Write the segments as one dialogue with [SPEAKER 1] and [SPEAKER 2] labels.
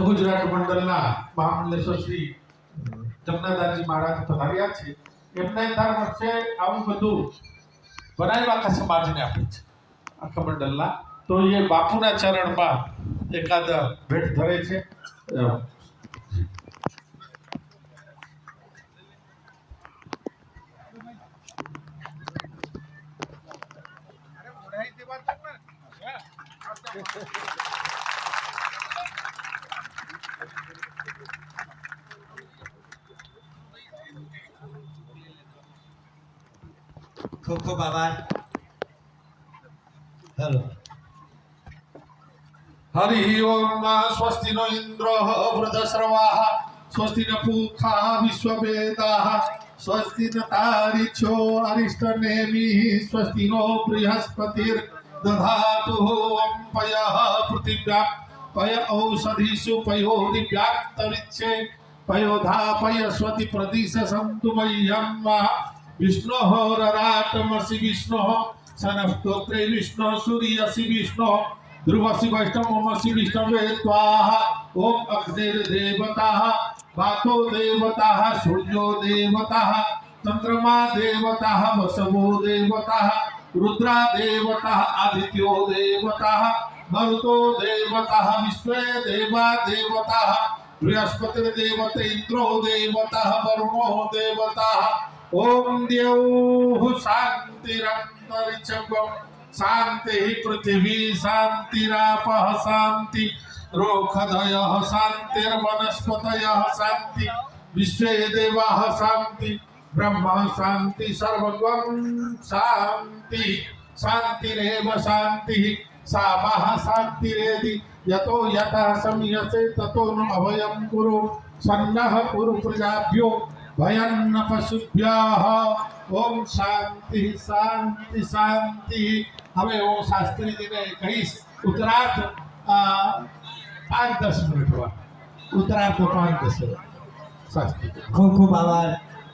[SPEAKER 1] ગુજરાત મંડળના મહામંડલેશ્વર શ્રી જમનાદાસજી મહારાજ પધાર્યા છે. એમને દર વર્ષે આવું બધું બનાવ્યા આખા સમાજને આપે છે આખા મંડળના. તો એ બાપુના ચરણમાં એકાદ ભેટ ધરે છે.
[SPEAKER 2] खूब खूब आभार. हेलो.
[SPEAKER 1] हरि ओम. स्वस्ति नो इंद्रो वृद्धश्रवाः स्वस्ति न पूषा विश्ववेदाः स्वस्ति न तारिक्षो अरिष्टनेमिः स्वस्ति नो बृहस्पतिर्दधातु. ओम पयः पृथिव्या पय औषधीषु पयो दिव्याक्तरिक्षे पयोधापयस्वति प्रदिश सन्तु मह्यम्. विष्णोः रराटमसि विष्णोः सनस्तोत्रे विष्णोः सूर्यसि विष्णोः ध्रुवसि वैष्णवमसि विष्णवे त्वाः. ओम अग्निर्देवताः वातो देवताः सूर्यो देवताः चंद्रमा देवताः वसवो देवताः रुद्रा देवताः आदित्यो देवताः मरुतो देवताः विश्वे देवा देवताः बृहस्पतिर्देवते इंद्रो देवताः वरुणो देवताः. ओम द्यौः शान्तिरन्तरिक्षं शांति पृथ्वी शांतिरापः शांति रोखदयः शांतिर्वनस्पतयः शांति विश्वे देवाः शांति ब्रह्म शांति सर्वं शांति शांतिरेव शांतिः सामः शांतिरेधि यतो यथा संयसे ततो न अभयं कुरु सन्नः कुरु प्रजाभ्यो भयन्न पशुभ्यः. ओम शांति शांति शांति. हमें वो शास्त्री जी ने कही उत्तरार्ध 5-10 मिनट हुआ. उत्तरार्ध 5-10 शास्त्री.
[SPEAKER 2] खूब खूब आभार.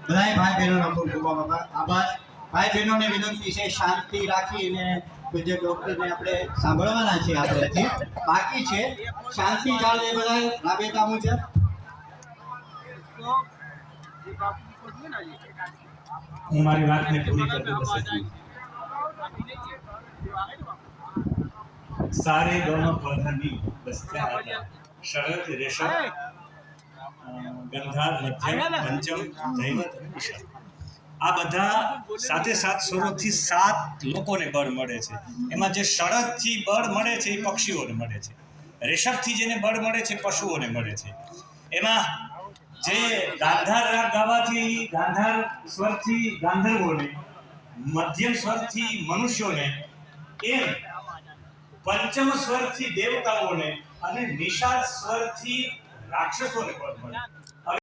[SPEAKER 2] બધાય ભાઈ બહેનોનો ખૂબ ખૂબ આભાર. ભાઈ બહેનોને વિનંતી છે શાંતિ રાખીને પૂજ્ય ડોક્ટરને આપણે સાંભળવાના છે. આપણેથી બાકી છે શાંતિ ચાલે બધા રાબેતા મુજબ.
[SPEAKER 3] હું મારી વાતને પૂરી કરી દઉં. सारे दोनों पौधनी बस्त्या હતા શરદ રેશમ ગંધાર મધ્યમ પંચમ દૈવત વિષમ. આ બધા સાથે સાત સ્વરોથી 7 લોકોને બળ મળે છે. એમાં જે શરદથી બળ મળે છે એ પક્ષીઓને મળે છે. રેશમથી જેને બળ મળે છે પશુઓને મળે છે. એમાં જે ગાંધાર રાગ ગાવાથી ગાંધાર સ્વરથી ગાંધર્વોને, મધ્યમ સ્વરથી મનુષ્યોને, એમ પંચમ સ્વરથી દેવતાઓને અને નિષાદ સ્વરથી રાક્ષસોને બળ મળે.